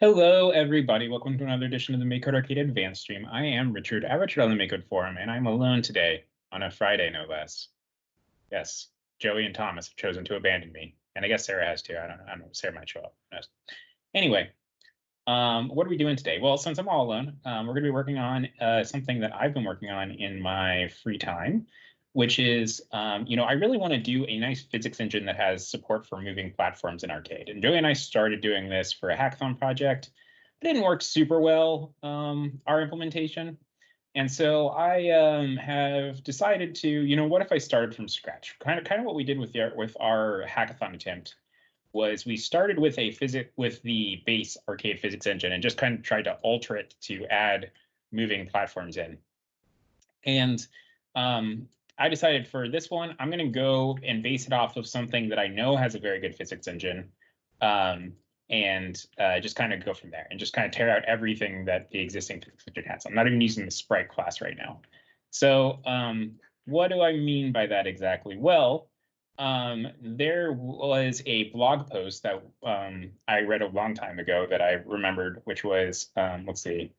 Hello, everybody. Welcome to another edition of the MakeCode Arcade Advanced stream. I am Richard at Richard on the MakeCode forum, and I'm alone today on a Friday, no less. Yes, Joey and Thomas have chosen to abandon me, and I guess Sarah has too. I don't know. Sarah might show up. Who knows? Anyway, what are we doing today? Well, since I'm all alone, we're going to be working on something that I've been working on in my free time, which is, I really want to do a nice physics engine that has support for moving platforms in Arcade. And Joey and I started doing this for a hackathon project. It didn't work super well, our implementation. And so I have decided to, what if I started from scratch? Kind of what we did with our hackathon attempt was we started with the base Arcade physics engine and just kind of tried to alter it to add moving platforms in. And I decided for this one, I'm going to go and base it off of something that I know has a very good physics engine, and just kind of go from there and just kind of tear out everything that the existing physics engine has. I'm not even using the sprite class right now. So what do I mean by that exactly? Well, there was a blog post that I read a long time ago that I remembered, which was, let's see.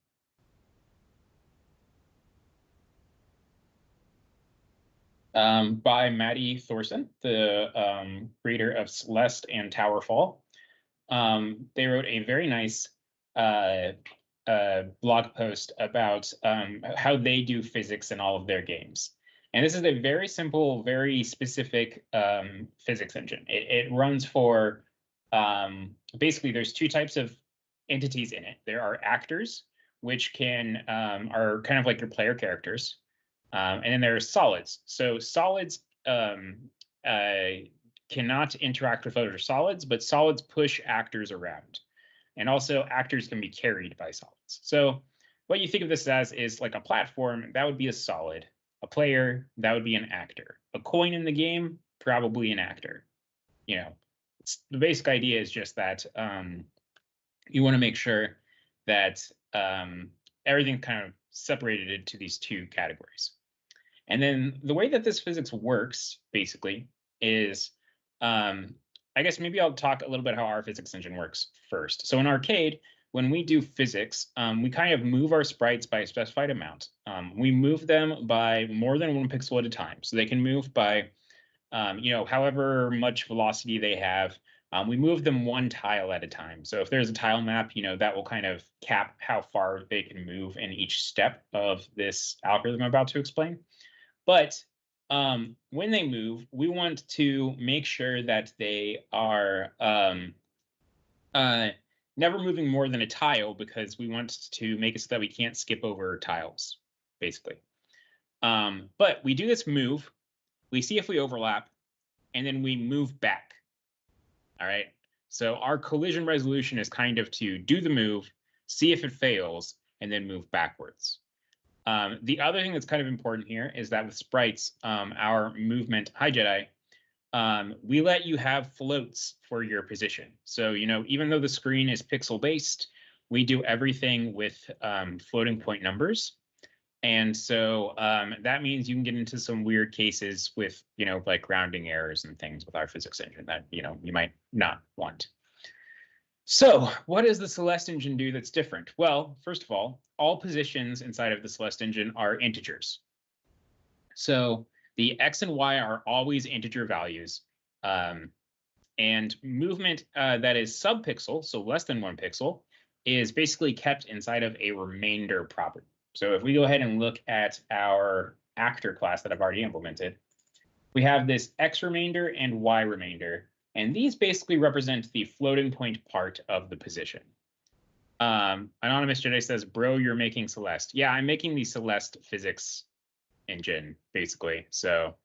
By Maddie Thorson, the creator of Celeste and Towerfall. They wrote a very nice blog post about how they do physics in all of their games. And this is a very simple, very specific physics engine. It runs for, basically, there's two types of entities in it. There are actors, which are kind of like your player characters. And then there are solids. So solids cannot interact with other solids, but solids push actors around. And also actors can be carried by solids. So what you think of this as is like a platform, that would be a solid. A player, that would be an actor. A coin in the game, probably an actor. The basic idea is just that you want to make sure that everything kind of separated into these two categories. And then the way that this physics works, basically, is, I guess maybe I'll talk a little bit how our physics engine works first. So in Arcade, when we do physics, we kind of move our sprites by a specified amount. We move them by more than 1 pixel at a time. So they can move by, however much velocity they have. We move them 1 tile at a time. So if there's a tile map, that will kind of cap how far they can move in each step of this algorithm I'm about to explain. But when they move, we want to make sure that they are never moving more than a tile, because we want to make it so that we can't skip over tiles, basically. But we do this move, we see if we overlap, and then we move back. All right. So our collision resolution is kind of to do the move, see if it fails, and then move backwards. The other thing that's kind of important here is that with sprites, our movement, hi Jedi, we let you have floats for your position. So, even though the screen is pixel based, we do everything with floating point numbers. And so that means you can get into some weird cases with, like rounding errors and things with our physics engine that, you might not want. So what does the Celeste engine do that's different? Well, first of all positions inside of the Celeste engine are integers. So the X and Y are always integer values. And movement that is subpixel, so less than 1 pixel, is basically kept inside of a remainder property. So if we go ahead and look at our actor class that I've already implemented, we have this X remainder and Y remainder. And these basically represent the floating point part of the position. Anonymous Jedi says, bro, you're making Celeste. Yeah, I'm making the Celeste physics engine, basically. So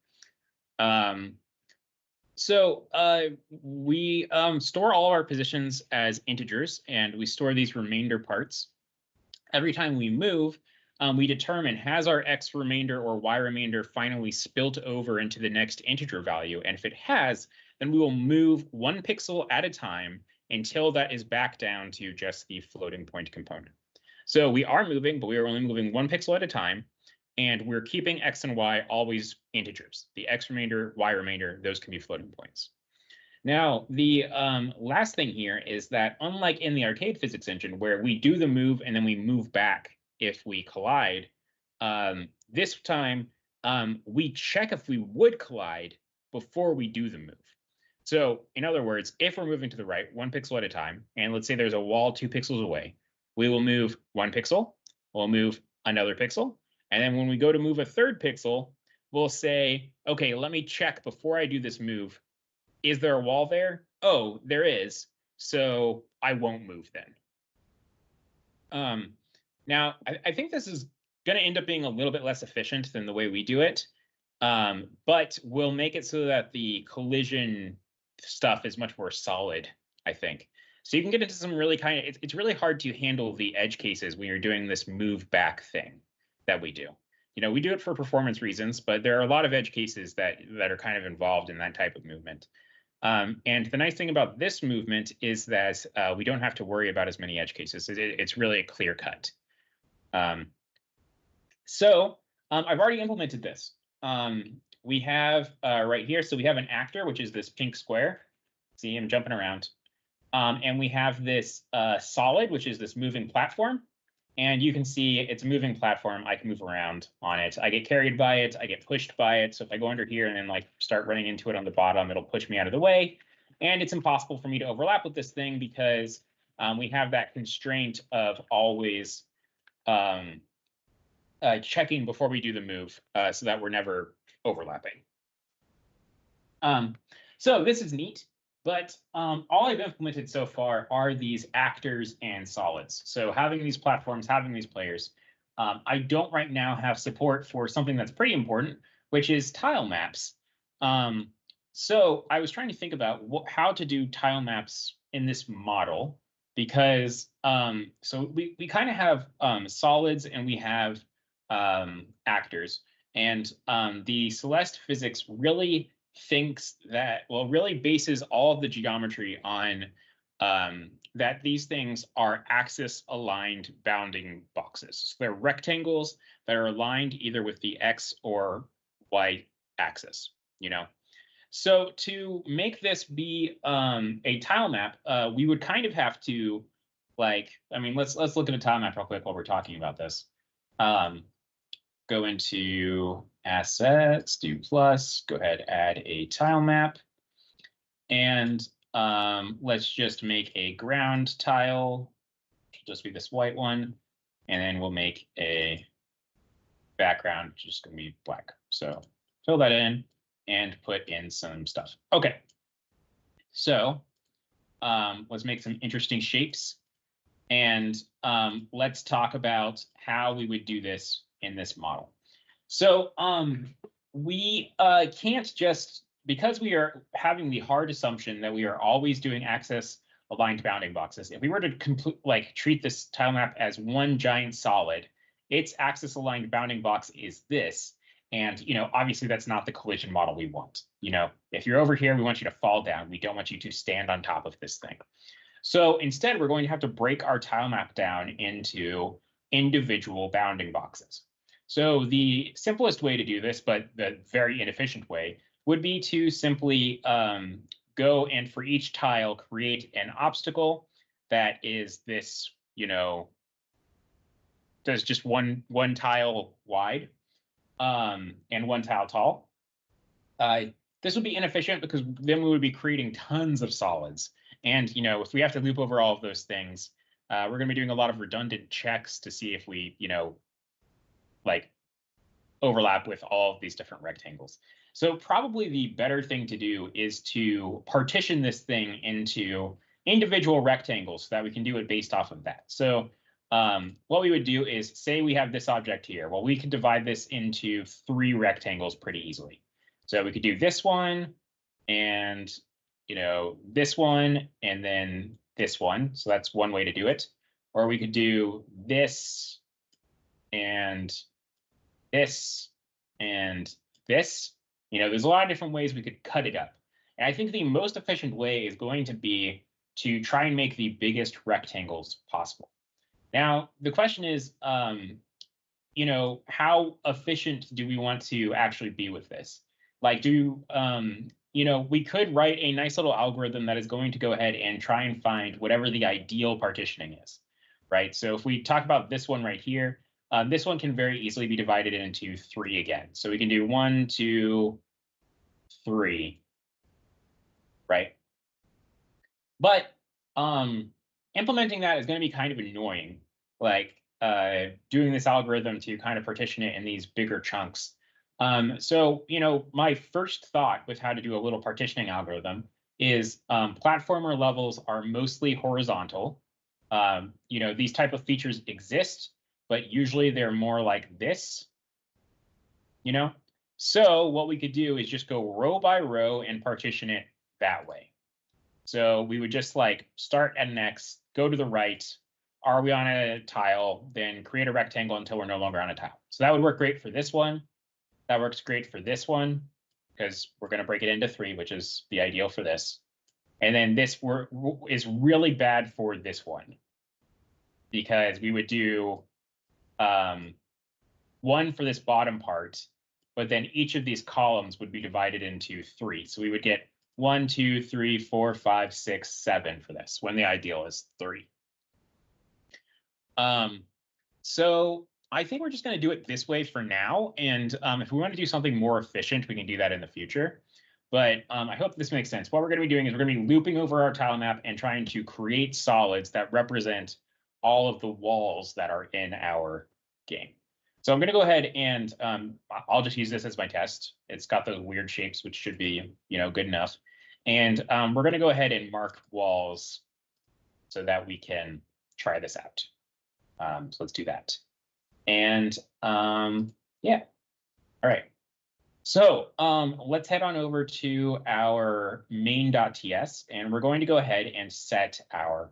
we store all of our positions as integers, and we store these remainder parts. Every time we move, we determine, has our X remainder or Y remainder finally spilt over into the next integer value? And if it has, then we will move 1 pixel at a time until that is back down to just the floating point component. So we are moving, but we are only moving 1 pixel at a time, and we're keeping X and Y always integers. The X remainder, Y remainder, those can be floating points. Now, the last thing here is that unlike in the arcade physics engine, where we do the move and then we move back if we collide, this time we check if we would collide before we do the move. So in other words, if we're moving to the right, 1 pixel at a time, and let's say there's a wall 2 pixels away, we will move 1 pixel, we'll move another pixel, and then when we go to move a third pixel, we'll say, okay, let me check before I do this move. Is there a wall there? Oh, there is. So I won't move then. Now, I think this is going to end up being a little bit less efficient than the way we do it, but we'll make it so that the collision stuff is much more solid, I think. So you can get into some really it's really hard to handle the edge cases when you're doing this move back thing that we do. We do it for performance reasons, but there are a lot of edge cases that are kind of involved in that type of movement. And the nice thing about this movement is that we don't have to worry about as many edge cases. It's really a clear cut. So I've already implemented this. We have right here, so we have an actor, which is this pink square. See him jumping around. And we have this solid, which is this moving platform. And you can see it's a moving platform. I can move around on it. I get carried by it. I get pushed by it. So if I go under here and then like start running into it on the bottom, it'll push me out of the way. And it's impossible for me to overlap with this thing because we have that constraint of always checking before we do the move so that we're never overlapping. So this is neat. But all I've implemented so far are these actors and solids. So having these platforms, having these players. I don't right now have support for something that's pretty important, which is tile maps. So I was trying to think about how to do tile maps in this model, because so we kind of have solids and we have actors. And the Celeste physics really thinks that, well, really bases all of the geometry on that these things are axis-aligned bounding boxes. So they're rectangles that are aligned either with the X or Y axis, So to make this be a tile map, we would kind of have to, let's look at a tile map real quick while we're talking about this. Go into assets, do plus, go ahead, add a tile map. And let's just make a ground tile, just be this white one. And then we'll make a background, just gonna be black. So fill that in and put in some stuff. Okay, so let's make some interesting shapes. And let's talk about how we would do this in this model. So we can't just, because we are having the hard assumption that we are always doing axis aligned bounding boxes. If we were to treat this tile map as one giant solid, its axis aligned bounding box is this. And obviously that's not the collision model we want. If you're over here, we want you to fall down. We don't want you to stand on top of this thing. So instead, we're going to have to break our tile map down into individual bounding boxes. So the simplest way to do this, but the very inefficient way, would be to simply go and for each tile create an obstacle that is this, does just one tile wide and one tile tall. This would be inefficient because then we would be creating tons of solids. And if we have to loop over all of those things, we're going to be doing a lot of redundant checks to see if we, overlap with all of these different rectangles. So probably the better thing to do is to partition this thing into individual rectangles so that we can do it based off of that. So what we would do is say we have this object here. Well, we could divide this into 3 rectangles pretty easily. So we could do this one and this one and then this one. So that's one way to do it. Or we could do this and this and this. There's a lot of different ways we could cut it up. And I think the most efficient way is going to be to try and make the biggest rectangles possible. Now, the question is, how efficient do we want to actually be with this? we could write a nice little algorithm that is going to go ahead and try and find whatever the ideal partitioning is, right? So if we talk about this one right here, this one can very easily be divided into 3 again. So we can do 1, 2, 3, right? But implementing that is going to be kind of annoying, like doing this algorithm to kind of partition it in these bigger chunks. So, my first thought with how to do a little partitioning algorithm is platformer levels are mostly horizontal. These type of features exist, but usually they're more like this, So what we could do is just go row by row and partition it that way. So we would just like start at an X, go to the right. Are we on a tile? Then create a rectangle until we're no longer on a tile. So that would work great for this one. That works great for this one because we're going to break it into 3, which is the ideal for this. And then this is really bad for this one because we would do 1 for this bottom part, but then each of these columns would be divided into 3. So we would get 1, 2, 3, 4, 5, 6, 7 for this, when the ideal is 3. So I think we're just going to do it this way for now. And if we want to do something more efficient, we can do that in the future. But I hope this makes sense. What we're going to be doing is we're going to be looping over our tile map and trying to create solids that represent all of the walls that are in our game. So I'm going to go ahead and I'll just use this as my test. It's got those weird shapes, which should be, good enough. And we're going to go ahead and mark walls so that we can try this out. So let's do that. And yeah, all right. So let's head on over to our main.ts, and we're going to go ahead and set our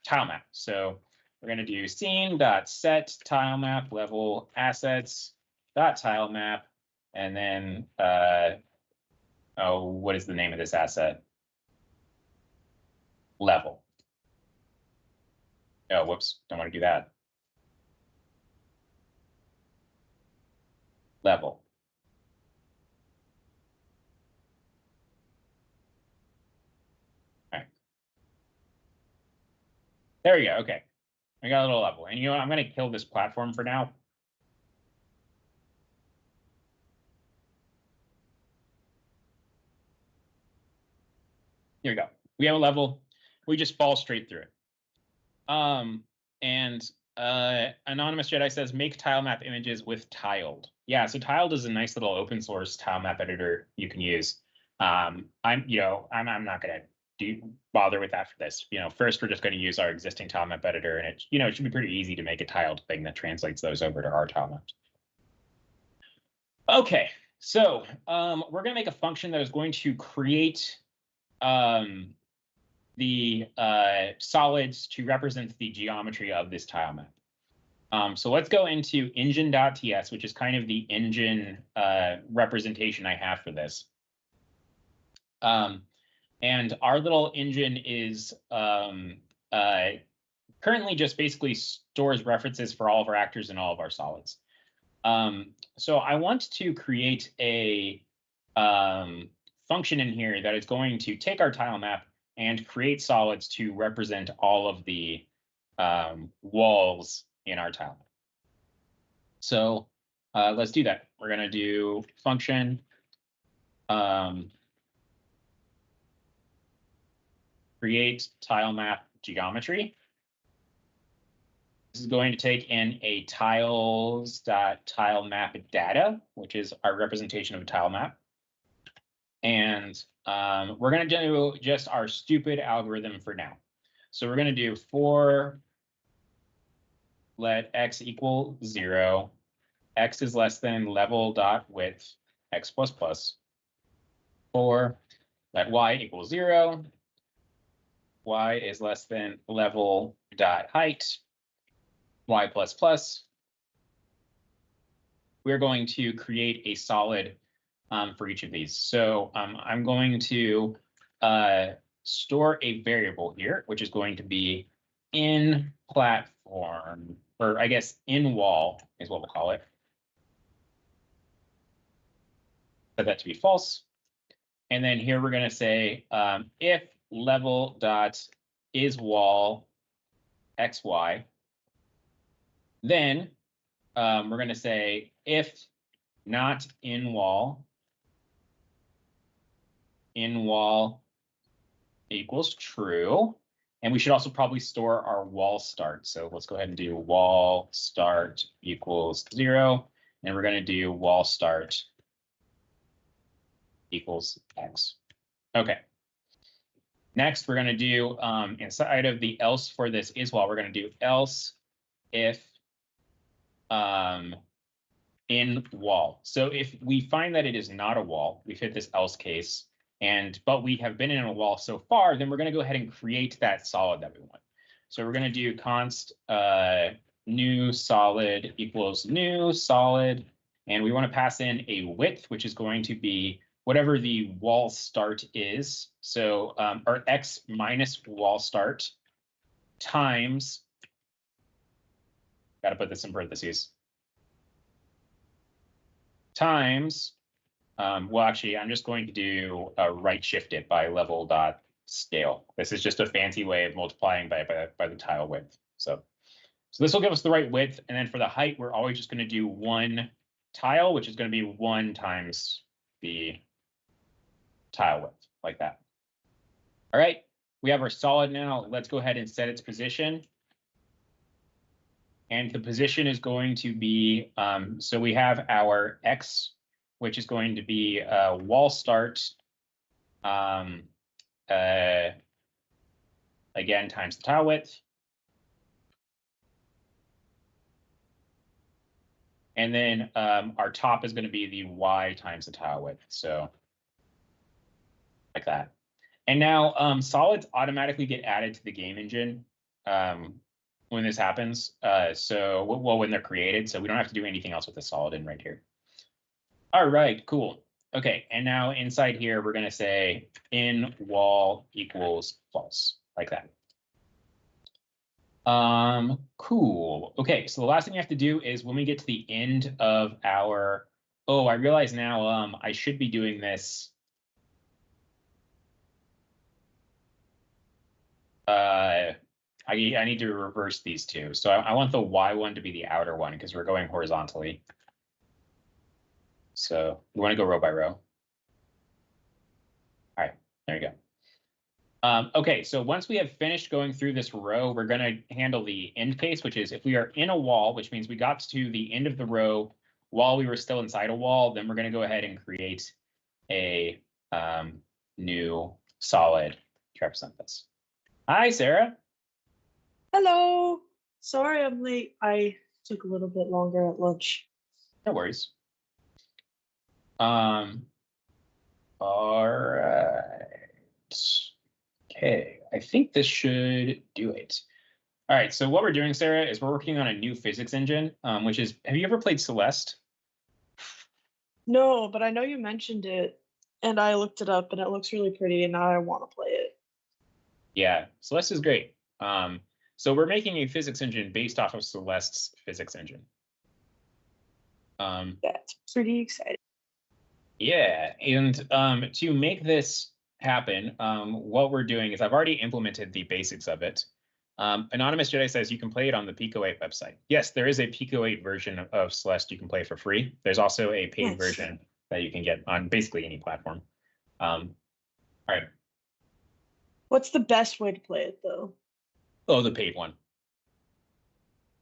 tile map. So we're going to do scene.set tile map level assets tile map, and then what is the name of this asset? Level. Oh, whoops, don't want to do that. Level. All right. There we go. Okay. I got a little level. And I'm going to kill this platform for now. Here we go. We have a level. We just fall straight through it. And Anonymous Jedi says, make tile map images with tiled. Yeah, so tiled is a nice little open source tile map editor you can use. I'm not going to bother with that for this. First we're just going to use our existing tile map editor, and it should be pretty easy to make a tiled thing that translates those over to our tile maps. Okay, so we're going to make a function that is going to create the solids to represent the geometry of this tile map. So let's go into engine.ts, which is kind of the engine representation I have for this. And our little engine is currently just basically stores references for all of our actors and all of our solids. So I want to create a function in here that is going to take our tile map and create solids to represent all of the walls in our tile map. So let's do that. We're going to do function create tile map geometry. This is going to take in a tiles.tilemap data, which is our representation of a tile map. And we're going to do just our stupid algorithm for now. So we're going to do for let x equal 0, x is less than level.width, x++. For let y equal 0, y is less than level.height, y++. We're going to create a solid for each of these. So I'm going to store a variable here, which is going to be in platform, or I guess in wall is what we'll call it. Set that to be false. And then here we're going to say if level dot is wall xy, then we're going to say if not in wall equals true. And we should also probably store our wall start. So let's go ahead and do wall start equals 0. And we're going to do wall start equals x. OK. Next, we're going to do inside of the else for this is wall, we're going to do else if in wall. So if we find that it is not a wall, we've hit this else case, but we have been in a wall so far, then we're going to go ahead and create that solid that we want. So we're going to do const new solid equals new solid, and we want to pass in a width, which is going to be whatever the wall start is. So our x minus wall start times, got to put this in parentheses, times, well, actually, I'm just going to do right shift it by level dot scale. This is just a fancy way of multiplying by the tile width. So this will give us the right width. And then for the height, we're always just going to do one tile, which is going to be 1 times the tile width, like that. All right, we have our solid now. Let's go ahead and set its position. And the position is going to be, so we have our x, which is going to be wall start, again, times the tile width. And then our top is going to be the y times the tile width. So like that. And now solids automatically get added to the game engine when this happens. When they're created. So we don't have to do anything else with the solid in right here. All right, cool. OK, and now inside here, we're going to say in wall equals false, like that. Cool. OK, so the last thing we have to do is when we get to the end of our, oh, I realize now I should be doing this. I need to reverse these two. So I want the Y one to be the outer one because we're going horizontally. So we want to go row by row. All right, there you go. OK, so once we have finished going through this row, we're going to handle the end case, which is if we are in a wall, which means we got to the end of the row while we were still inside a wall, then we're going to go ahead and create a new solid to represent this. Hi, Sarah. Hello. Sorry I'm late. I took a little bit longer at lunch. No worries. All right. Okay, I think this should do it. All right, so what we're doing, Sarah, is we're working on a new physics engine, which is, have you ever played Celeste? No, but I know you mentioned it, and I looked it up, and it looks really pretty, and now I want to play it. Yeah, Celeste is great. So we're making a physics engine based off of Celeste's physics engine. That's pretty exciting. Yeah, and to make this happen, what we're doing is I've already implemented the basics of it. Anonymous Jedi says you can play it on the Pico 8 website. Yes, there is a Pico 8 version of Celeste you can play for free. There's also a paid version that you can get on basically any platform. All right. What's the best way to play it, though? Oh, the paid one.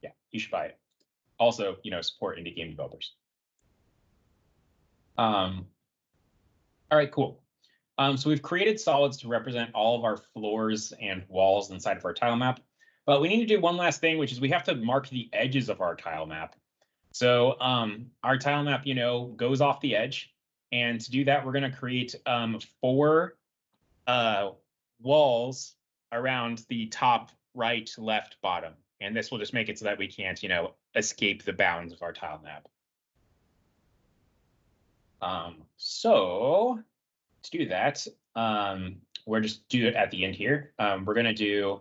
Yeah, you should buy it. Also, support indie game developers. All right, cool. So we've created solids to represent all of our floors and walls inside of our tile map. But we need to do one last thing, which is we have to mark the edges of our tile map. So our tile map, goes off the edge. And to do that, we're going to create 4 walls around the top, right, left, bottom. And this will just make it so that we can't, escape the bounds of our tile map. So to do that, we're just do it at the end here. We're going to do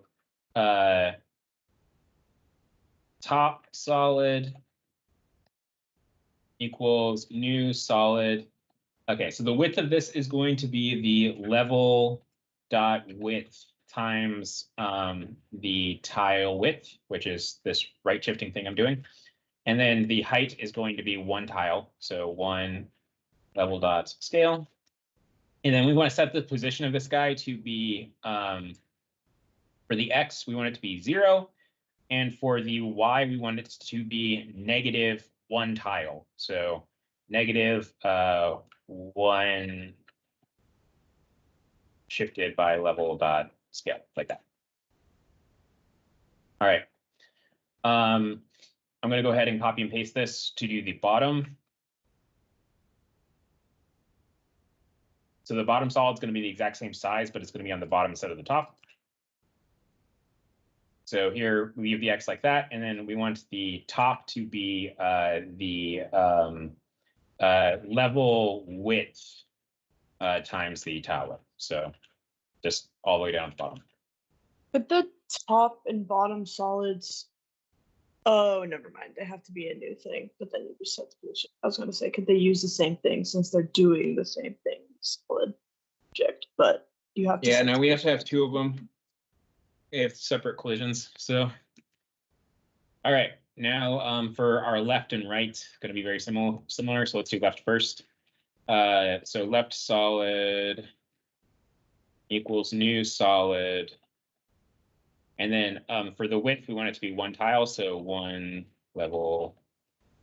top solid equals new solid Okay, so the width of this is going to be the level dot width times the tile width, which is this right shifting thing I'm doing. And then the height is going to be one tile. So one level dot scale. And then we want to set the position of this guy to be, for the X, we want it to be 0. And for the Y, we want it to be -1 tile. So -1 shifted by level dot scale, like that. All right. I'm going to go ahead and copy and paste this to do the bottom. So the bottom solid is going to be the exact same size, but it's going to be on the bottom instead of the top. So here we leave the X like that, and then we want the top to be the level width times the tile width. So just all the way down to the bottom. But the top and bottom solids. Oh, never mind. They have to be a new thing, but then you just set the position. I was going to say, could they use the same thing since they're doing the same thing, solid object? But you have to. Yeah, no, we have to have 2 of them. If separate collisions. So, all right, now for our left and right, going to be very similar. So let's do left first. So left solid equals new solid. And then for the width, we want it to be 1 tile. So 1 level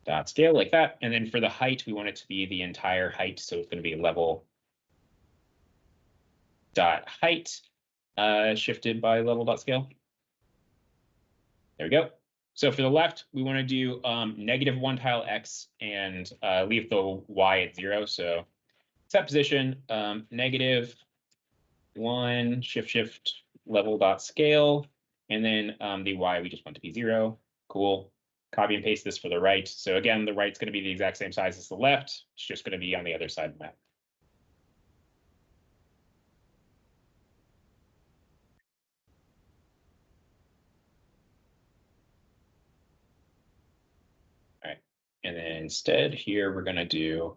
dot scale like that. And then for the height, we want it to be the entire height. So it's going to be level dot height shifted by level dot scale. There we go. So for the left, we want to do -1 tile X and leave the Y at 0. So set position, -1 shift level dot scale. And then the Y we just want to be 0. Cool. Copy and paste this for the right. So again, the right's going to be the exact same size as the left. It's just going to be on the other side of the map. All right. And then instead here, we're going to do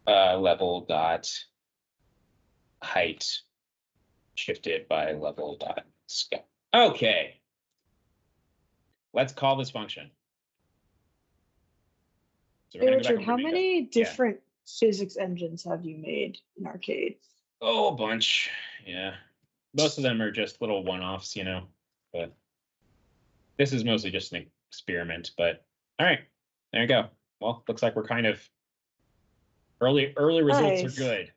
level dot height shifted by level dot scale. Okay. Let's call this function. So Hey, Richard, how many different physics engines have you made in Arcade? Oh, a bunch. Yeah. Most of them are just little one-offs, you know, but this is mostly just an experiment. But all right, there you go. Well, looks like we're kind of early results are good.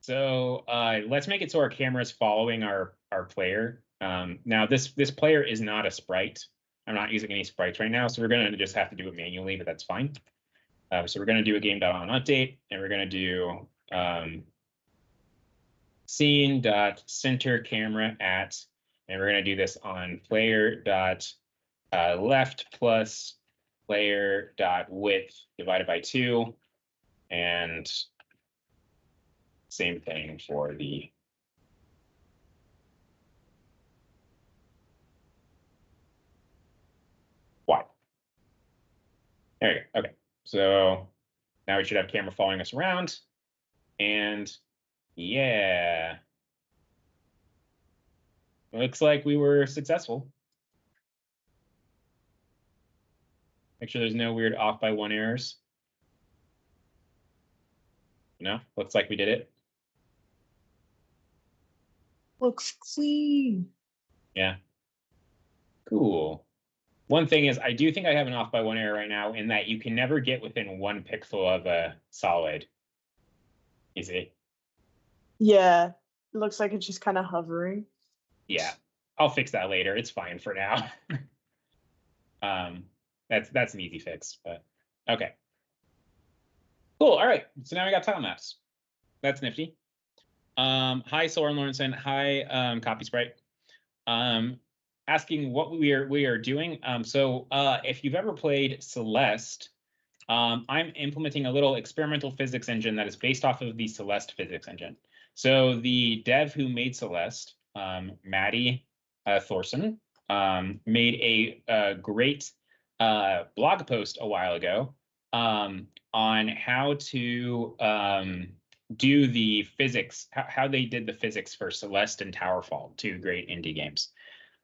So let's make it so our camera is following our player. Now this player is not a sprite. I'm not using any sprites right now, so we're going to just have to do it manually, but that's fine. So we're going to do a game.on update, and we're going to do scene.center camera at, and we're going to do this on player.left plus player.width divided by 2, and same thing for the Y. There you go. Okay, so now we should have camera following us around, and yeah, looks like we were successful. Make sure there's no weird off by 1 errors. No, looks like we did it. Looks clean. Yeah. Cool. One thing is, I do think I have an off by 1 error right now in that you can never get within 1 pixel of a solid. You see? Yeah, it looks like it's just kind of hovering. Yeah, I'll fix that later. It's fine for now. That's an easy fix, but okay. Cool. All right. So now we got tile maps. That's nifty. Hi, Soren Lawrenson. Hi, Copy Sprite. Asking what we are doing. So if you've ever played Celeste, I'm implementing a little experimental physics engine that is based off of the Celeste physics engine. So the dev who made Celeste, Maddie Thorson, made a great blog post a while ago on how to do the physics, how they did the physics for Celeste and Towerfall, two great indie games.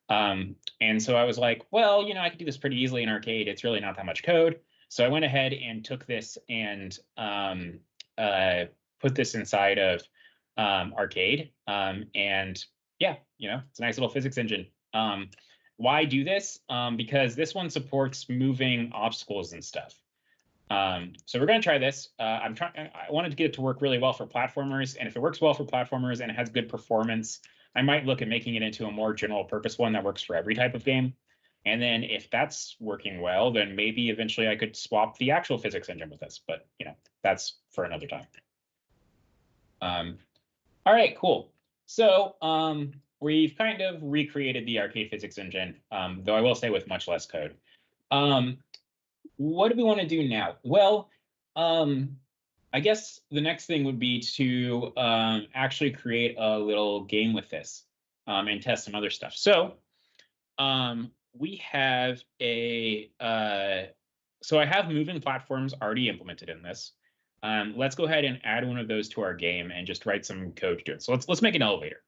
And so I was like, well, you know, I could do this pretty easily in arcade. It's really not that much code. So I went ahead and took this and put this inside of arcade. And yeah, you know, it's a nice little physics engine. Why do this? Because this one supports moving obstacles and stuff. So we're going to try this. I wanted to get it to work really well for platformers. And if it works well for platformers and it has good performance, I might look at making it into a more general purpose one that works for every type of game. And then if that's working well, then maybe eventually I could swap the actual physics engine with this. But, you know, that's for another time. All right, cool. So we've kind of recreated the arcade physics engine, though I will say with much less code. What do we want to do now? Well, I guess the next thing would be to actually create a little game with this and test some other stuff. So we have so I have moving platforms already implemented in this. Let's go ahead and add one of those to our game and just write some code to do it. So let's make an elevator.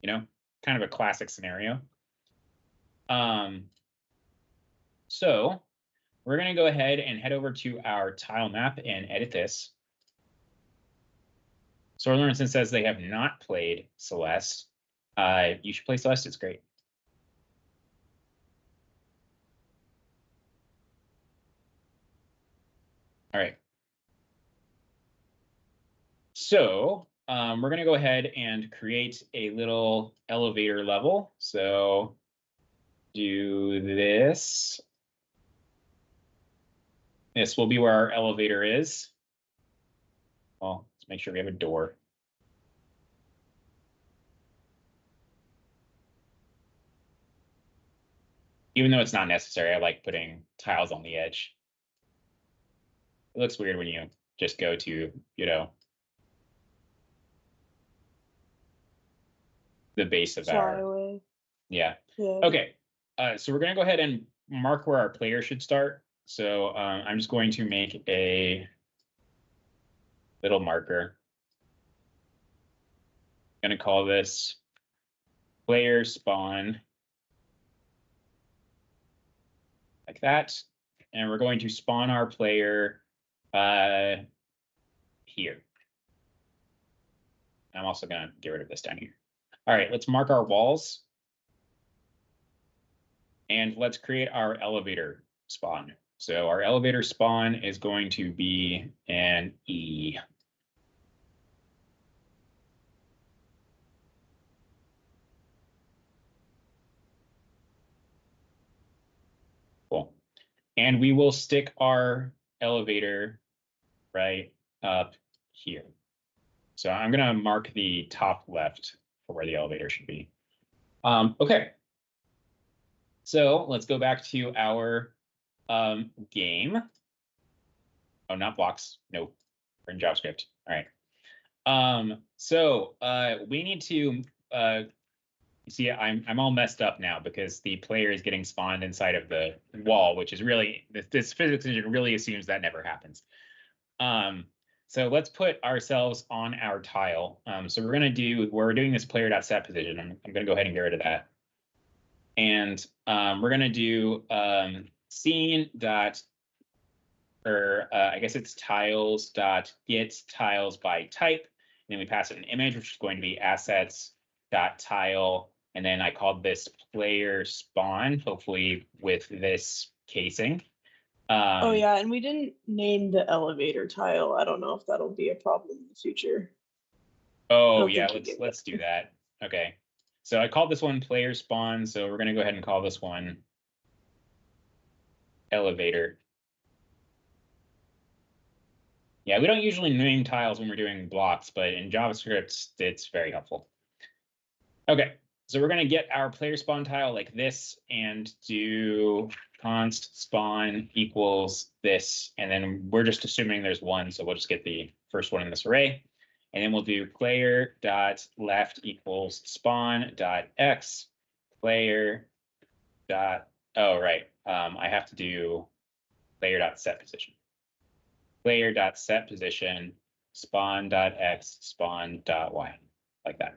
You know, kind of a classic scenario. So we're going to go ahead and head over to our tile map and edit this. So Lawrence says they have not played Celeste. You should play Celeste. It's great. All right. So we're going to go ahead and create a little elevator level. So do this. This will be where our elevator is. Well, let's make sure we have a door. Even though it's not necessary, I like putting tiles on the edge. It looks weird when you just go to, you know, the base of our. Yeah. Okay. So we're going to go ahead and mark where our player should start. So I'm just going to make a little marker. I'm going to call this player spawn, like that. And we're going to spawn our player here. I'm also going to get rid of this down here. All right, let's mark our walls. And let's create our elevator spawn. So our elevator spawn is going to be an E. Cool. And we will stick our elevator right up here. So I'm going to mark the top left for where the elevator should be. Okay. So let's go back to our game. Oh, not blocks. Nope. We're in JavaScript. All right. So we need to see, I'm all messed up now because the player is getting spawned inside of the wall, which is really, this physics engine really assumes that never happens. So let's put ourselves on our tile. So we're doing this player.set position. I'm going to go ahead and get rid of that. And we're going to do scene dot, or I guess it's tiles dot get tiles by type. And then we pass it an image, which is going to be assets dot tile. And then I called this player spawn, hopefully with this casing. Oh yeah, and we didn't name the elevator tile. I don't know if that'll be a problem in the future. Oh yeah, let's do that. Okay. So I called this one player spawn, so we're going to go ahead and call this one elevator. Yeah, we don't usually name tiles when we're doing blocks, but in JavaScript, it's very helpful. Okay, so we're going to get our player spawn tile like this and do const spawn equals this. And then we're just assuming there's one, so we'll just get the first one in this array. And then we'll do player dot left equals spawn dot x player Oh, right. I have to do player.set position. Player.set position spawn.x spawn.y, like that.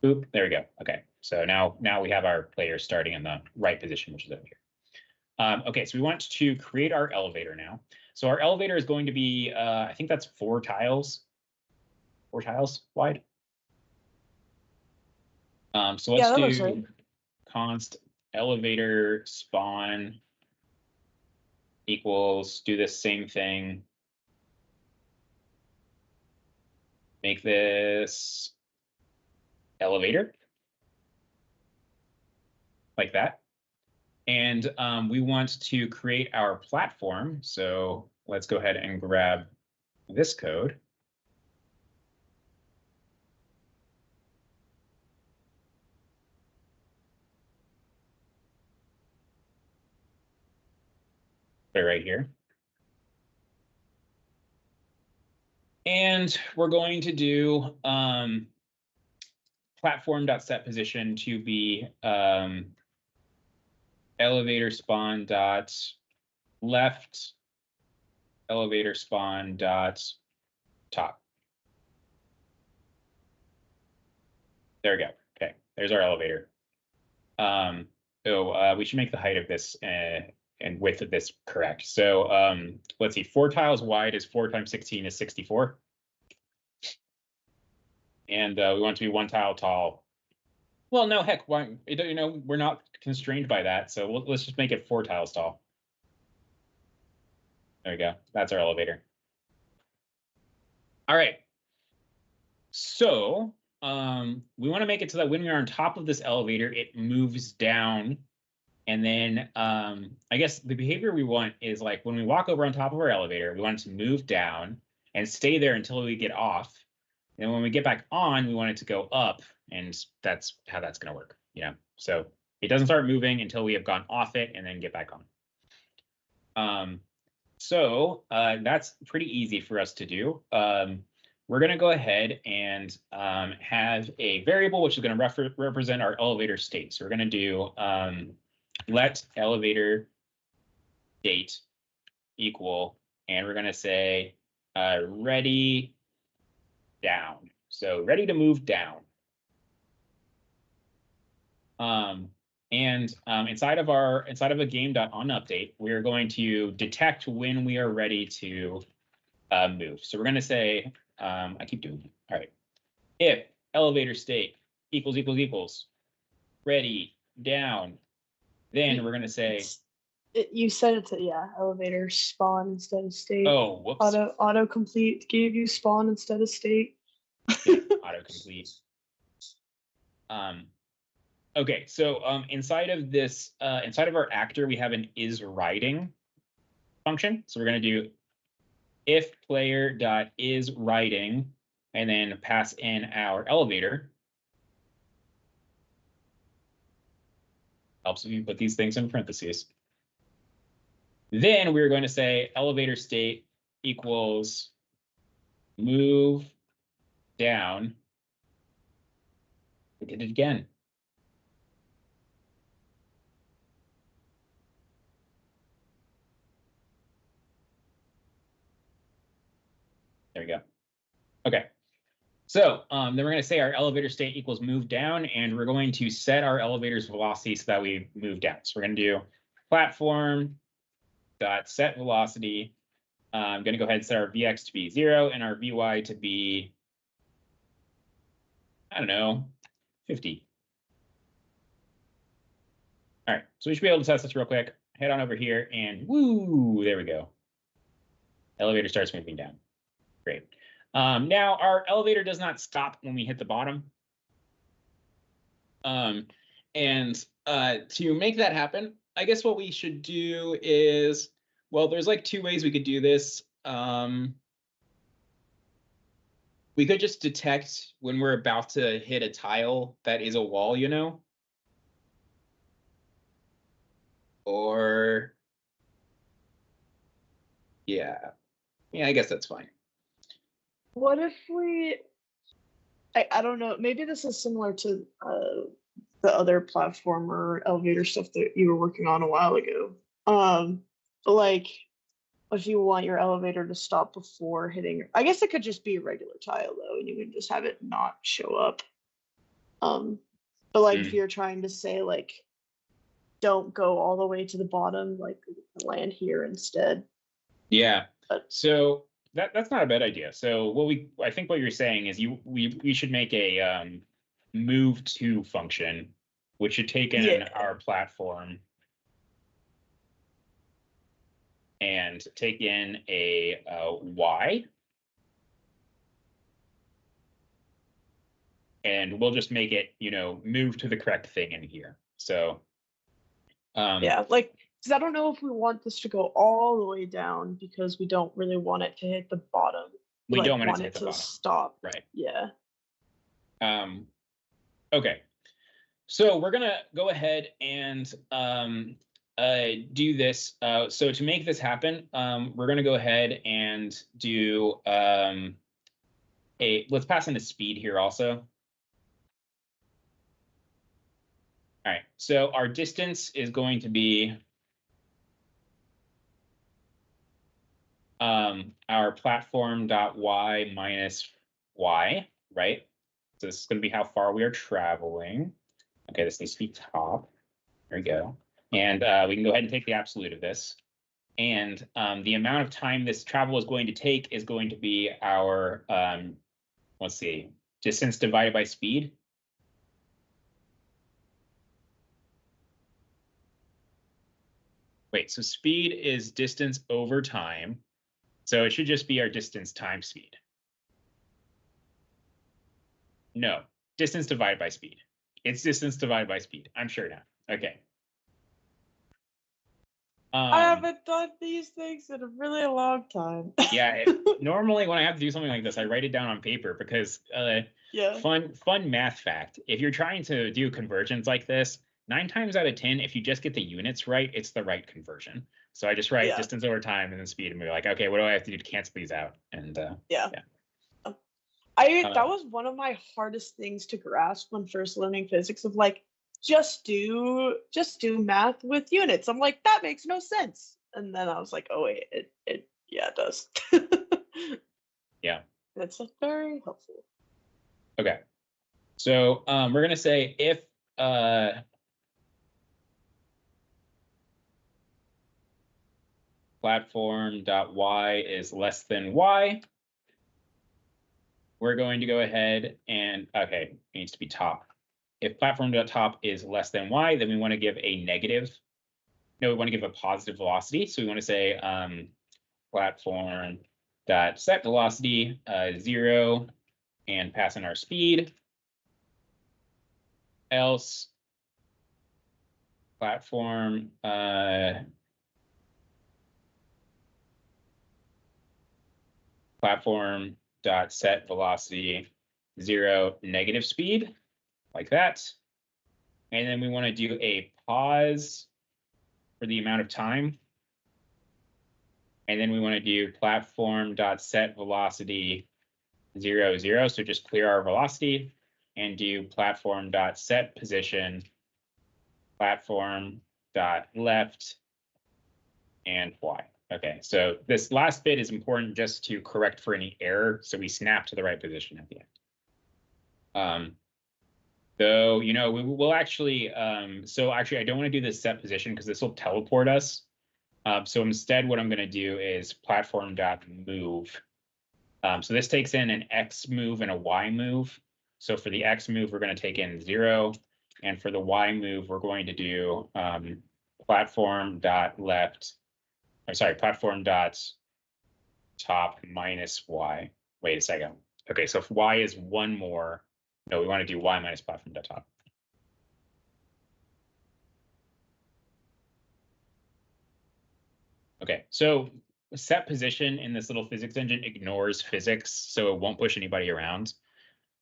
Boop, there we go. Okay, so now we have our player starting in the right position, which is over here. Okay, so we want to create our elevator now. So our elevator is going to be, I think that's 4 tiles wide. So let's do right. const elevator spawn equals, do this same thing. Make this elevator like that. And we want to create our platform. So let's go ahead and grab this code. Put it right here. And we're going to do platform.setPosition to be elevator spawn dot left elevator spawn dot top. There we go. Okay, there's our elevator. We should make the height of this and width of this correct. So let's see, 4 tiles wide is 4 times 16 is 64. And we want it to be 1 tile tall. Well, no, heck, why, we're not constrained by that. So let's just make it 4 tiles tall. There we go. That's our elevator. All right. So we want to make it so that when we're on top of this elevator, it moves down. And then I guess the behavior we want is like when we walk over on top of our elevator, we want it to move down and stay there until we get off. And when we get back on, we want it to go up. And that's how that's going to work. Yeah. So it doesn't start moving until we have gone off it and then get back on. So that's pretty easy for us to do. We're going to go ahead and have a variable which is going to represent our elevator state. So we're going to do let elevator state equal, and we're going to say ready down. So ready to move down. Inside of a game.onUpdate, we're going to detect when we are ready to move. So we're going to say, I keep doing it. All right. If elevator state equals ready down, then we're going to say. You said it to, yeah, elevator spawn instead of state. Oh, whoops. Autocomplete gave you spawn instead of state. Yeah, autocomplete. Okay, so inside of our actor, we have an isWriting function. So we're going to do if player.isWriting and then pass in our elevator. Helps if you put these things in parentheses. Then we're going to say elevator state equals move down. We did it again. There we go. Okay. So then we're going to say our elevator state equals move down, and we're going to set our elevator's velocity so that we move down. So we're going to do platform.set velocity. I'm going to go ahead and set our Vx to be 0 and our Vy to be, I don't know, 50. All right, so we should be able to test this real quick. Head on over here and woo, there we go. Elevator starts moving down. Great. Now our elevator does not stop when we hit the bottom. To make that happen, I guess what we should do is, well, there's like 2 ways we could do this. We could just detect when we're about to hit a tile that is a wall, or yeah, I guess that's fine. What if we, I don't know, maybe this is similar to the other platformer elevator stuff that you were working on a while ago. But like, if you want your elevator to stop before hitting, I guess it could just be a regular tile though, and you can just have it not show up. But like if you're trying to say like, don't go all the way to the bottom, like land here instead. Yeah. So that's not a bad idea. So I think what you're saying is we should make a move to function, which should take in our platform and take in a y. And we'll just make it, move to the correct thing in here. So yeah, like, because I don't know if we want this to go all the way down because we don't really want it to hit the bottom. We don't want it to hit the bottom. Stop. Right. Yeah. Okay. So we're gonna go ahead and do this. So to make this happen, we're gonna go ahead and do let's pass in a speed here also. All right, so our distance is going to be our platform.y minus y, right? So this is going to be how far we are traveling. Okay, this needs to be top. There we go. And we can go ahead and take the absolute of this. And the amount of time this travel is going to take is going to be our, let's see, distance divided by speed. Wait, so speed is distance over time. So it should just be our distance times speed. No, distance divided by speed. It's distance divided by speed. I'm sure now. Okay. I haven't done these things in a really long time. Yeah, normally when I have to do something like this, I write it down on paper because fun math fact. If you're trying to do conversions like this, 9 times out of 10, if you just get the units right, it's the right conversion. So I just write distance over time and then speed, and we're like, okay, what do I have to do to cancel these out? And that was one of my hardest things to grasp when first learning physics, of like, just do math with units. I'm like, that makes no sense. And then I was like, oh wait, it does. Yeah. That's very helpful. Okay. So we're gonna say if platform.y is less than y, we're going to go ahead and, okay, it needs to be top. If platform.top is less than y, then we want to give a negative. No, we want to give a positive velocity. So we want to say platform.set velocity 0 and pass in our speed. Else platform platform.set velocity 0 negative speed, like that. And then we want to do a pause for the amount of time. And then we want to do platform.set velocity 0 0. So just clear our velocity and do platform.set position platform.left and y. Okay, so this last bit is important just to correct for any error, so we snap to the right position at the end. Though, we will actually, so actually I don't want to do this set position because this will teleport us. So instead what I'm going to do is platform.move. So this takes in an X move and a Y move. So for the X move, we're going to take in 0. And for the Y move, we're going to do platform.left. I'm sorry, platform.top minus Y. Wait a second. Okay, so if Y is one more, no, we want to do Y minus platform.top. Okay, so set position in this little physics engine ignores physics, so it won't push anybody around.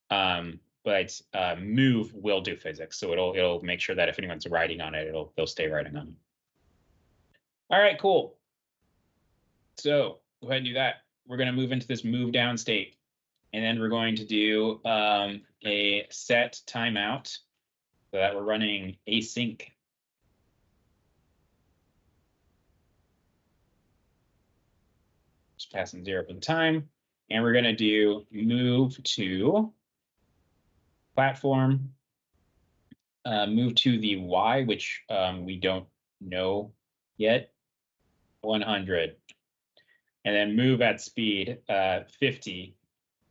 But move will do physics, so it'll make sure that if anyone's riding on it, they'll stay riding on it. All right, cool. So go ahead and do that. We're going to move into this move down state, and then we're going to do a set timeout so that we're running async. Just passing 0 for the time. And we're going to do move to platform, move to the Y, which we don't know yet, 100. And then move at speed 50.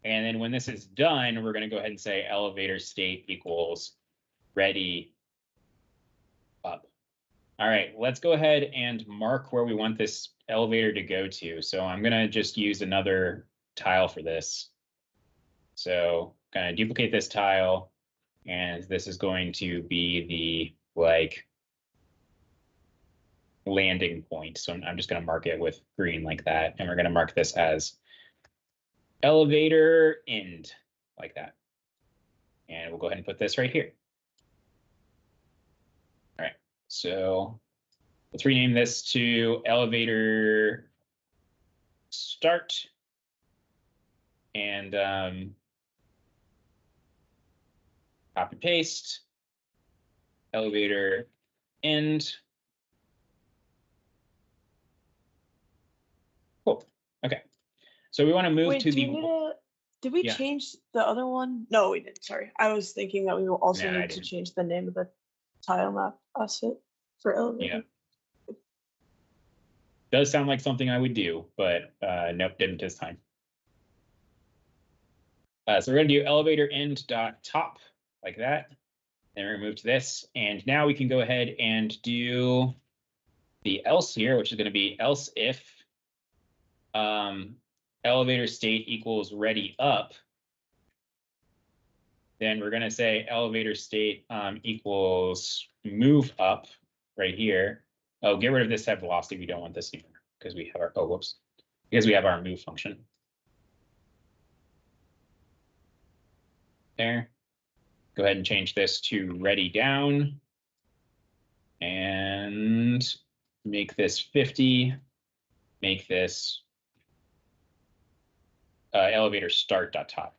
And then when this is done, we're going to go ahead and say elevator state equals ready up. All right, let's go ahead and mark where we want this elevator to go to. So I'm going to just use another tile for this. So I'm going to duplicate this tile, and this is going to be the like landing point. So I'm just going to mark it with green like that. And we're going to mark this as elevator end like that. And we'll go ahead and put this right here. All right, so let's rename this to elevator start. And copy paste, elevator end. Cool. Okay. So we want to move to the. Did we change the other one? No, we didn't. Sorry. I was thinking that we will also need to change the name of the tile map asset for elevator. Yeah. Does sound like something I would do, but nope, didn't this time. So we're going to do elevator end dot top like that. Then we're going to move to this. And now we can go ahead and do the else here, which is going to be else if elevator state equals ready up. Then we're going to say elevator state equals move up right here. Oh, get rid of this set velocity. We don't want this anymore because we have our, oh, whoops, because we have our move function. There. Go ahead and change this to ready down and make this 50. Make this elevator start dot top.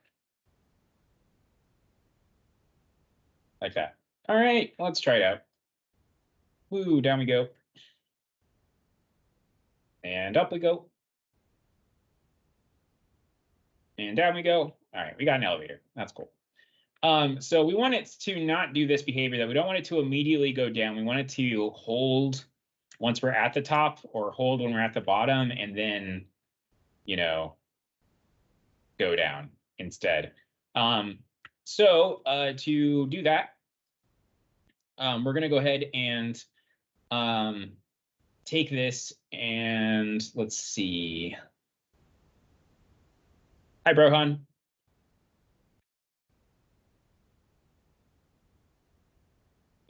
Like that. All right, let's try it out. Woo, down we go. And up we go. And down we go. All right, we got an elevator. That's cool. So we want it to not do this behavior, that we don't want it to immediately go down. We want it to hold once we're at the top, or hold when we're at the bottom, and then, you know, go down instead. So to do that, we're going to go ahead and take this and let's see. Hi, Brohan.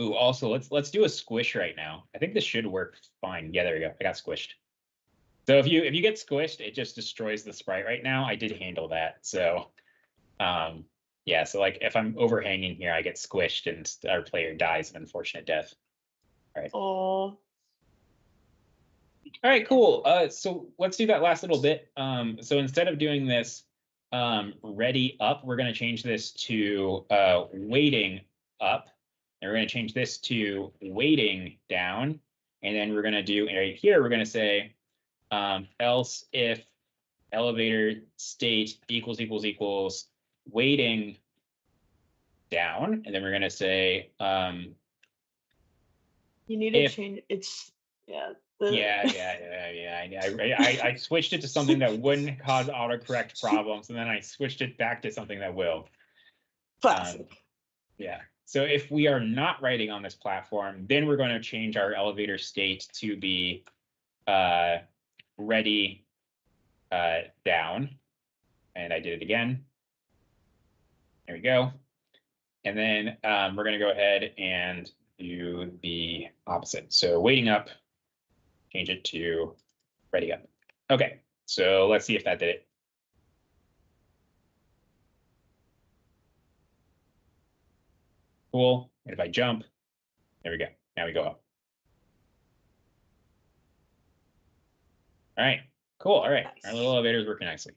Ooh, also let's do a squish right now. I think this should work fine. Yeah, there we go. I got squished. So if you get squished, it just destroys the sprite right now. I did handle that. So yeah, so like if I'm overhanging here, I get squished and our player dies an unfortunate death. All right. Oh. All right, cool. So let's do that last little bit. So instead of doing this ready up, we're going to change this to waiting up. And we're going to change this to waiting down. And then we're going to do right here, we're going to say else if elevator state equals waiting down. And then we're going to say you need to change it's I switched it to something that wouldn't cause autocorrect problems, and then I switched it back to something that will. Classic. Yeah. So if we are not writing on this platform, then we're going to change our elevator state to be ready down. And I did it again. There we go. And then we're going to go ahead and do the opposite. So waiting up, change it to ready up. Okay, so let's see if that did it. Cool. And if I jump, there we go. Now we go up. All right, cool. All right, nice. Our little elevator is working nicely.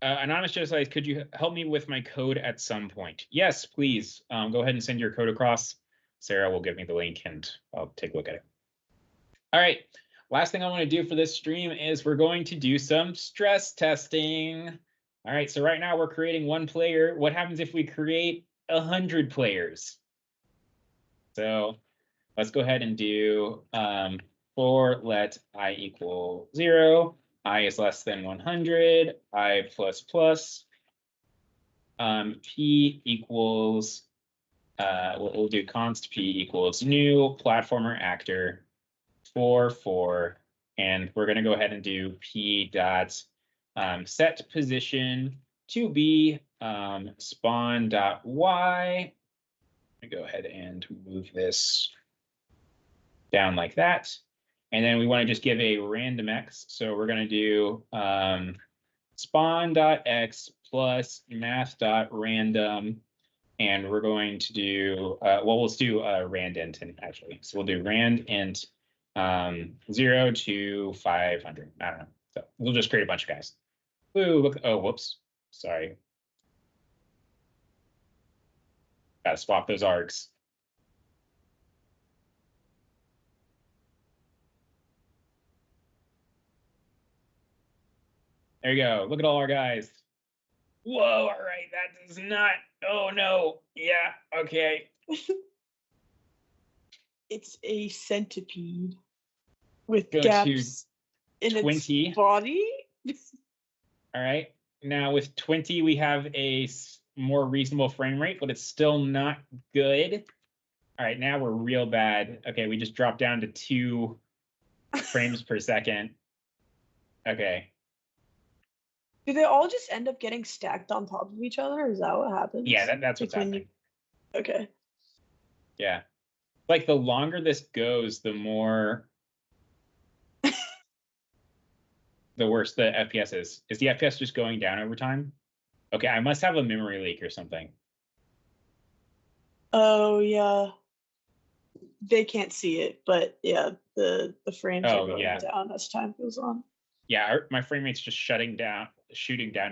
Anonymous Genocide, could you help me with my code at some point? Yes, please. Go ahead and send your code across. Sarah will give me the link and I'll take a look at it. All right. Last thing I want to do for this stream is we're going to do some stress testing. All right. So right now we're creating 1 player. What happens if we create 100 players? So let's go ahead and do for let I equal 0. I is less than 100, I plus plus, P equals, we'll do const P equals new platformer actor 4, and we're going to go ahead and do P dot set position to be spawn dot Y. Let me go ahead and move this down like that. And then we want to just give a random X. So we're going to do spawn.x plus math.random. And we're going to do, well, let's do randint actually. So we'll do randint 0 to 500. I don't know. So we'll just create a bunch of guys. Ooh, look. Oh, whoops. Sorry. Got to swap those args. There you go. Look at all our guys. Whoa, all right. That does not. Oh, no. Yeah, okay. It's a centipede with Go gaps in 20. its body. All right. Now with 20, we have a more reasonable frame rate, but it's still not good. All right, now we're real bad. Okay, we just dropped down to 2 frames per second. Okay. Do they all just end up getting stacked on top of each other? Is that what happens? Yeah, that's what's happening. Okay. Yeah. Like the longer this goes, the more the worse the FPS is. Is the FPS just going down over time? Okay, I must have a memory leak or something. Oh yeah. They can't see it, but yeah, the frames are going down as time goes on. Yeah, my frame rate's just shooting down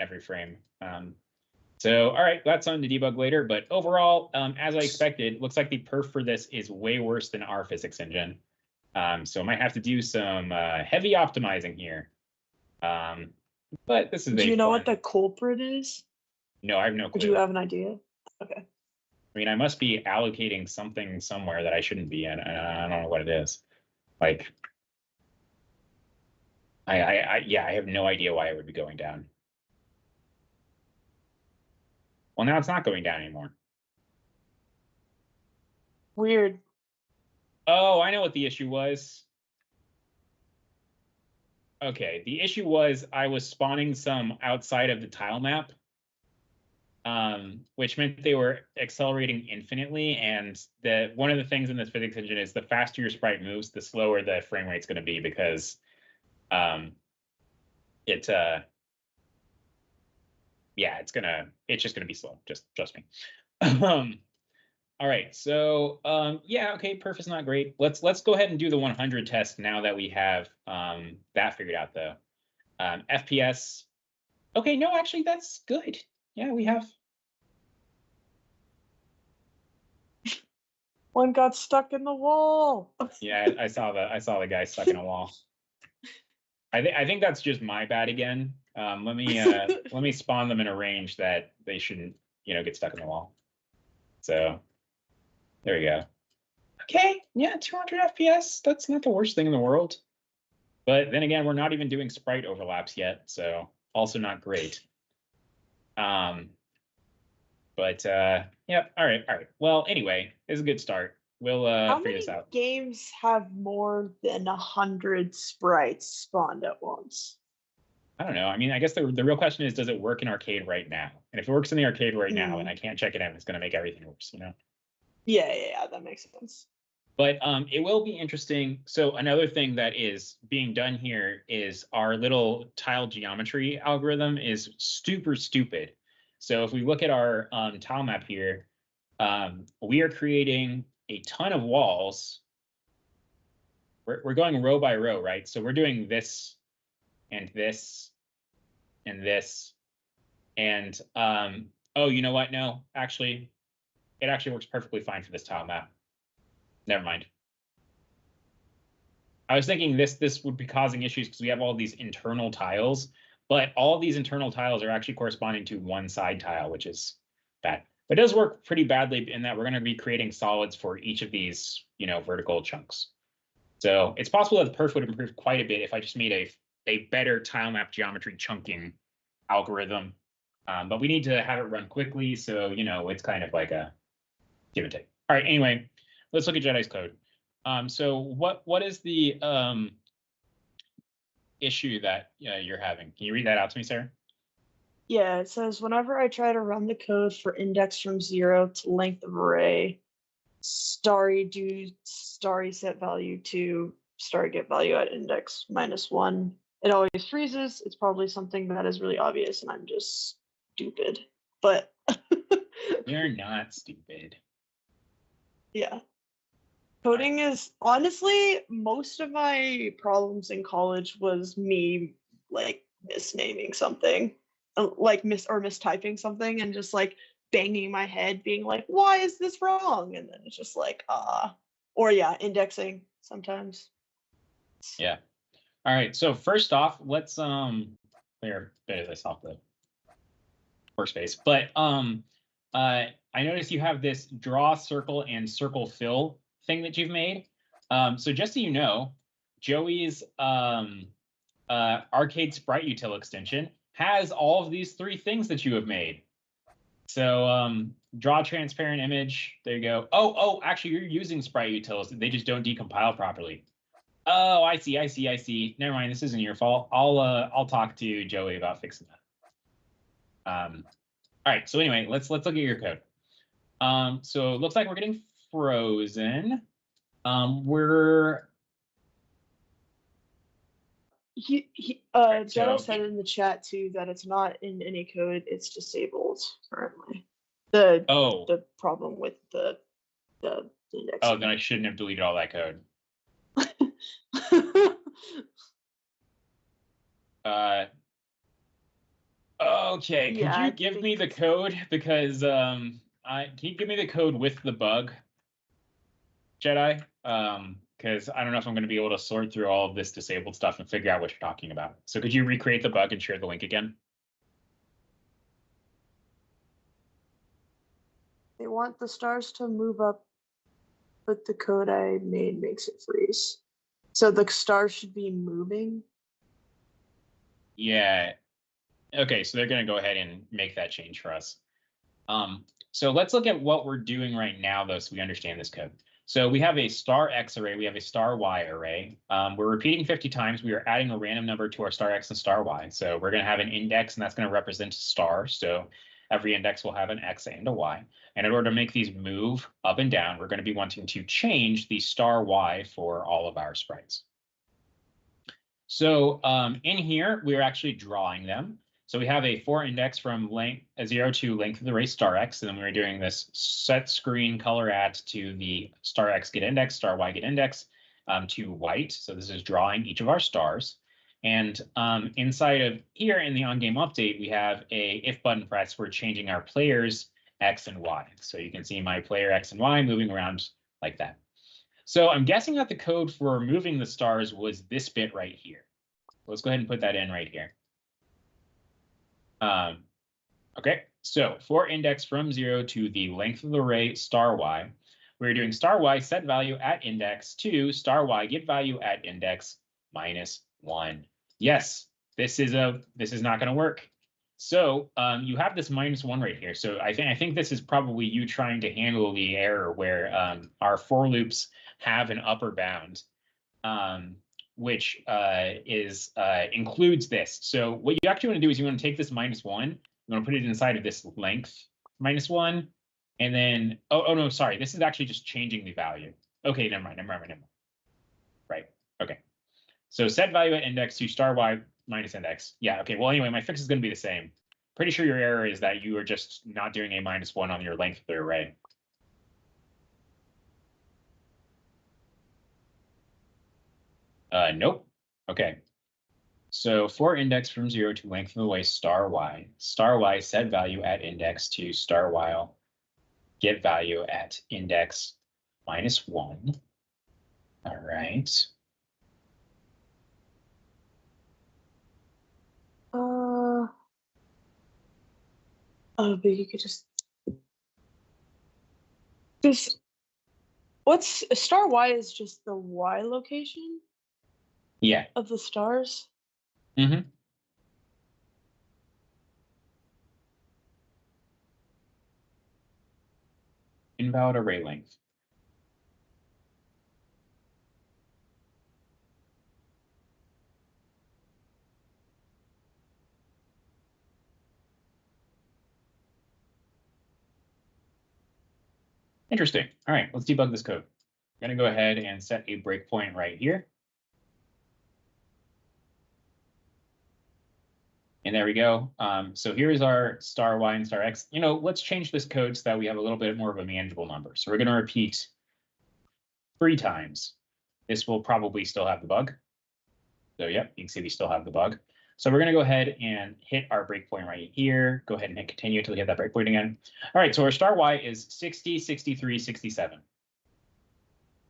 every frame. So, all right, that's on to debug later. But overall, as I expected, looks like the perf for this is way worse than our physics engine. So I might have to do some heavy optimizing here. But this is Do you know what the culprit is? No, I have no clue. Do you have an idea? Okay. I mean, I must be allocating something somewhere that I shouldn't be in. I don't know what it is. Like, yeah, I have no idea why it would be going down. Well, now it's not going down anymore. Weird. Oh, I know what the issue was. Okay, the issue was I was spawning some outside of the tile map, which meant they were accelerating infinitely. And one of the things in this physics engine is the faster your sprite moves, the slower the frame rate's going to be because it's just gonna be slow. Just trust me. All right, so yeah, okay, perf is not great. Let's go ahead and do the 100 test now that we have that figured out though. FPS. Okay, no, actually that's good. Yeah, we have. One got stuck in the wall. Yeah, I saw the guy stuck in a wall. I think that's just my bad again. Let me spawn them in a range that they shouldn't, get stuck in the wall. So there you go. Okay, yeah, 200 FPS. That's not the worst thing in the world. But then again, we're not even doing sprite overlaps yet, so also not great. But yep. All right. Well, anyway, it's a good start. We'll figure this out. How many games have more than 100 sprites spawned at once? I don't know. I mean, I guess the real question is, does it work in arcade right now? And if it works in the arcade right now, and I can't check it out, it's going to make everything worse, Yeah, that makes sense. But it will be interesting. So another thing that is being done here is our little tile geometry algorithm is super stupid. So if we look at our tile map here, we are creating a ton of walls. We're going row by row, right? So we're doing this and this and this And oh, you know what? No, actually, it actually works perfectly fine for this tile map. Never mind. I was thinking this would be causing issues because we have all these internal tiles, but all these internal tiles are actually corresponding to one side tile, which is bad. But it does work pretty badly in that we're going to be creating solids for each of these, vertical chunks. So it's possible that the perf would improve quite a bit if I just made a better tile map geometry chunking algorithm. But we need to have it run quickly, so it's kind of like a give and take. All right, anyway, let's look at Jedi's code. So what is the issue that you're having? Can you read that out to me, Sarah? Yeah, it says whenever I try to run the code for index from 0 to length of array, starry set value to starry get value at index -1. It always freezes. It's probably something that is really obvious, and I'm just stupid. But You're not stupid. Yeah. Coding is honestly, most of my problems in college was me like misnaming something, like mistyping something, and just like banging my head, being like, "Why is this wrong?" And then it's just like, or yeah, indexing sometimes. Yeah. All right. So first off, let's clear a bit of this off the workspace. But I noticed you have this draw circle and circle fill thing that you've made. So just so you know, Joey's arcade sprite util extension has all of these three things that you have made. So draw transparent image. There you go. Oh, actually, you're using sprite utils. They just don't decompile properly. Oh, I see. Never mind. This isn't your fault. I'll talk to Joey about fixing that. All right. So anyway, let's look at your code. So it looks like we're getting frozen. Jedi said in the chat too that it's not in any code, it's disabled currently. The problem with the indexing. Oh, then I shouldn't have deleted all that code. Okay, could you give me the code? Because can you give me the code with the bug, Jedi? Because I don't know if I'm going to be able to sort through all of this disabled stuff and figure out what you're talking about. So could you recreate the bug and share the link again? They want the stars to move up, but the code I made makes it freeze. So the stars should be moving? Yeah. Okay, so they're going to go ahead and make that change for us. So let's look at what we're doing right now, though, so we understand this code. So we have a star X array. We have a star Y array. We're repeating 50 times. We are adding a random number to our star X and star Y. So we're going to have an index, and that's going to represent a star. So every index will have an X and a Y. And in order to make these move up and down, we're going to be wanting to change the star Y for all of our sprites. So in here, we're actually drawing them. So we have a for index from length 0 to length of the array star X, and then we're doing this set screen color add to the star X get index, star Y get index to white. So this is drawing each of our stars. And inside of here in the on-game update, we have a if button press for changing our players X and Y. So you can see my player X and Y moving around like that. So I'm guessing that the code for moving the stars was this bit right here. Let's go ahead and put that in right here. Okay, so for index from 0 to the length of the array star Y, we're doing star Y set value at index to star Y get value at index -1. Yes, this is not going to work. So you have this -1 right here. So I think this is probably you trying to handle the error where our for loops have an upper bound. Which includes this. So what you actually want to do is you want to take this -1, you want to put it inside of this length -1, and then, oh no, sorry, this is actually just changing the value. Okay, never mind. Right, okay. So set value at index to star Y minus index. Yeah, okay, well, anyway, my fix is going to be the same. Pretty sure your error is that you are just not doing a -1 on your length of the array. Nope. Okay. So for index from 0 to length of the way star y set value at index to star while get value at index -1. All right. Oh, but you could just what's star y is just the y location Yeah. of the stars. Mm-hmm. Invalid array length. Interesting. All right, let's debug this code. I'm going to go ahead and set a breakpoint right here. And there we go. So here's our star y and star x. Let's change this code so that we have a little bit more of a manageable number. So we're going to repeat 3 times. This will probably still have the bug. So yep, you can see we still have the bug. So we're going to go ahead and hit our breakpoint right here. Go ahead and hit continue until we hit that breakpoint again. All right, so our star y is 60, 63, 67.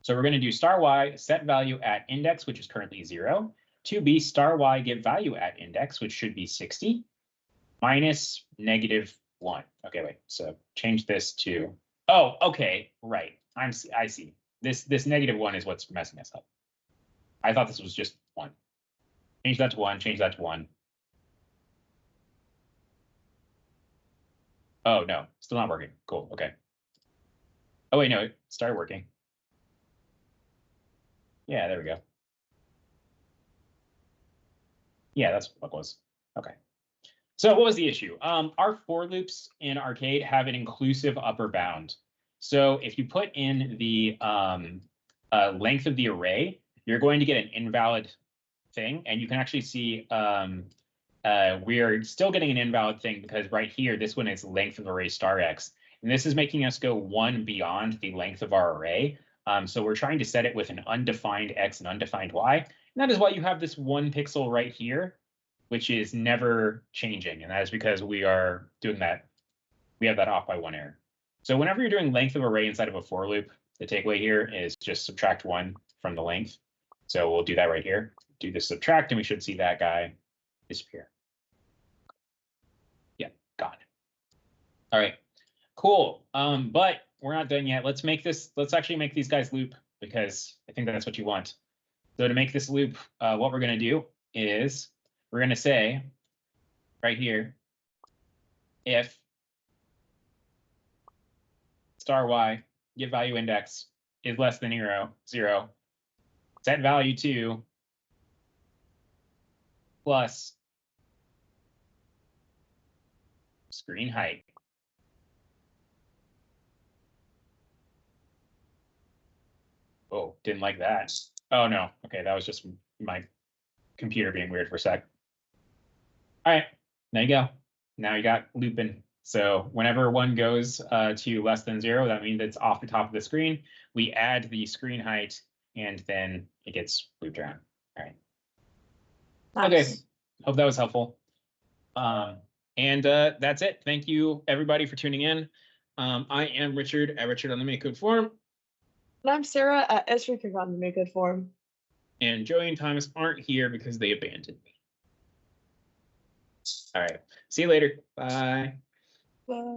So we're going to do star y set value at index, which is currently 0, to be star y get value at index, which should be 60, minus -1. Okay, wait. So change this to, oh, okay, right. I see. This -1 is what's messing us up. I thought this was just 1. Change that to 1. Change that to 1. Oh no, still not working. Cool. Okay. Oh wait, no, it started working. Yeah, there we go. Yeah, that's what it was. Okay. So what was the issue? Our for loops in Arcade have an inclusive upper bound. So if you put in the length of the array, you're going to get an invalid thing. And you can actually see we're still getting an invalid thing because right here, this one is length of array star x. And this is making us go 1 beyond the length of our array. So we're trying to set it with an undefined x and undefined y. And that is why you have this 1 pixel right here, which is never changing. And that is because we are doing that. We have that off by 1 error. So whenever you're doing length of array inside of a for loop, the takeaway here is just subtract 1 from the length. So we'll do that right here. Do the subtract, and we should see that guy disappear. Yeah, gone. All right, cool. But we're not done yet. Let's actually make these guys loop because I think that's what you want. So to make this loop, what we're going to do is we're going to say right here, if star y get value index is less than 0, set value to plus screen height. Oh, didn't like that. Oh no. Okay, that was just my computer being weird for a sec. All right, there you go. Now you got looping. So whenever 1 goes to less than 0, that means it's off the top of the screen. We add the screen height, and then it gets looped around. All right. Nice. Okay, hope that was helpful. And that's it. Thank you, everybody, for tuning in. I am Richard at Richard on the MakeCode forum. And I'm Sarah at Esric on the MakeCode forum. And Joey and Thomas aren't here because they abandoned me. All right. See you later. Bye. Bye.